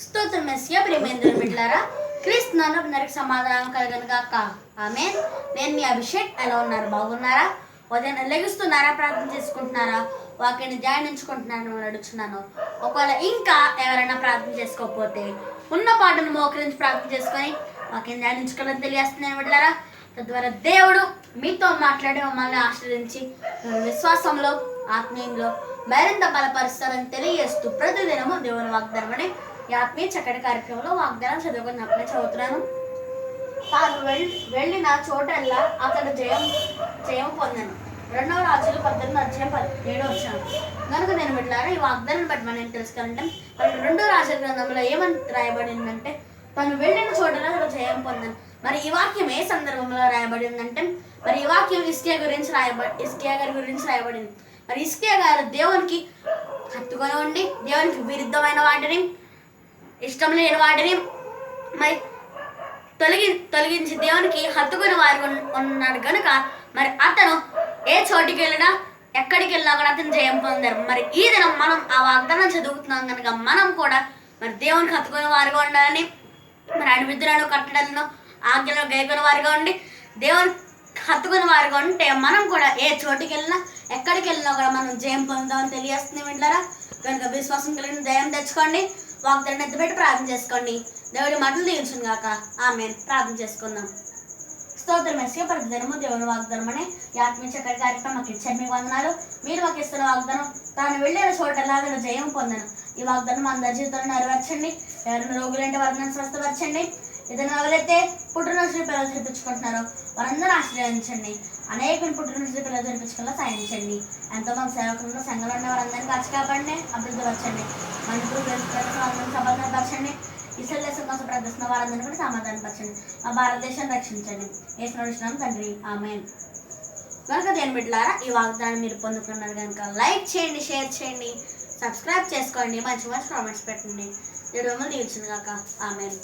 స్తోత్రం మెస్సియా ప్రేమేంద్రుని బిడ్డలారా, క్రీస్తు నామమున అందరికి సమాధానం కలుగును గాక. ఆమేన్. నేను మీ అభిషేక్. ఎలా ఉన్నారు? బాగున్నారా? ఉదయం లెగుస్తున్నారా? ప్రార్థన చేసుకుంటున్నారా? వాక్యాన్ని ధ్యానించుకుంటున్నాను అడుగుతున్నాను. ఒకవేళ ఇంకా ఎవరైనా ప్రార్థన చేసుకోకపోతే ఉన్న పాటను మోకరించి ప్రార్థన చేసుకొని వాక్యం ధ్యానించుకోవాలని తెలియజేస్తున్నాను బిడ్డలారా. తద్వారా దేవుడు మీతో మాట్లాడి మమ్మల్ని ఆశ్రయించి విశ్వాసంలో ఆత్మీయంలో మరింత బలపరుస్తారని తెలియజేస్తూ ప్రతిదినము దేవుని వాగ్దానం అనే ఈ ఆత్మీయ చక్కటి కార్యక్రమంలో వాగ్దానం చదువుతున్నాను. తాను వెళ్ళిన చోటల్లా అతడు జయం పొందాను. 2వ రాజులు 18:17 కనుక నేను బిడ్డలారా, ఈ వాగ్దానం బట్టి మనం తెలుసుకోవాలంటే 2వ రాజుల గ్రంథంలో ఏమని రాయబడిందంటే, తను వెళ్ళిన చోటలో అతడు జయం పొందాను. మరి ఈ వాక్యం ఏ సందర్భంలో రాయబడి ఉందంటే, మరి ఈ వాక్యం ఇస్కియా గారి గురించి రాయబడింది. మరి ఇస్కియా గారు దేవునికి హత్తుకొని ఉండి దేవునికి విరుద్ధమైన వాటిని, ఇష్టం లేని వాటిని మరి తొలగించి దేవునికి హత్తుకుని వారు ఉన్నాడు కనుక మరి అతను ఏ చోటికి వెళ్ళినా ఎక్కడికి వెళ్ళినా కూడా అతను జయం పొందారు. మరి ఈ దినం మనం ఆ వాగ్దానం చదువుతున్నాం కనుక మనం కూడా మరి దేవునికి హత్తుకుని వారుగా ఉండాలని, మరి ఆయన విధులను కట్టడలను ఆజ్ఞలను గైకొని వారిగా ఉండి దేవుని హత్తుకుని వారిగా ఉంటే మనం కూడా ఏ చోటికి వెళ్ళినా ఎక్కడికి వెళ్ళినా కూడా మనం జయం పొందామని తెలియజేస్తుంది వింటారా. కనుక విశ్వాసం కలిగిన జయం తెచ్చుకోండి. వాగ్దానం ఎత్తిపెట్టి ప్రార్థన చేసుకోండి. దేవుడి మాటలు దీవించును గాక. ఆమేన్. ప్రార్థన చేసుకుందాం. స్తోత్రం మెస్సియా ప్రతిదినము దేవుని వాగ్దానం అనే ఈ ఆత్మీయ చక్కటి కార్యక్రమం మాకు ఇచ్చారు. మీకు వందనాలు. మీరు మాకు ఇస్తున్న వాగ్దానం తాను వెళ్ళిన చోటలా నేను జయం పొందాను. ఈ వాగ్దానం అందరి జీవితంలో నెరవేర్చండి. ఎవరైనా రోగులంటే వారిని స్వస్థపరచండి. ఏదైనా ఎవరైతే పుట్టినరోజులు పిల్లలు జరిపించుకుంటున్నారో వారందరూ ఆశ్రయించండి. అనేకమైన పుట్టినరోజులు పిల్లలు జరిపించుకున్నా సాయించండి. ఎంతోమంది సేవకులను సంఘంలో ఉన్న వారందరినీ కాచి కాపాడండి, అభివృద్ధి వచ్చండి. మన అందరినీ సమాధానపరచండి. ఇస్రాయేల్ దేశం కోసం ప్రార్థిస్తున్న వారందరినీ కూడా సమాధానపరచండి. మా భారతదేశాన్ని రక్షించండి. యేసు నడుచున్నాం తండ్రి. ఆమేన్. కనుక దేని బిడ్డలారా, ఈ వాగ్దానం మీరు పొందుకున్నారు కనుక లైక్ చేయండి, షేర్ చేయండి, సబ్స్క్రైబ్ చేసుకోండి, మంచి మంచి కామెంట్స్ పెట్టండి. దేవుడు మిమ్మల్ని దీవించును గాక. ఆమేన్.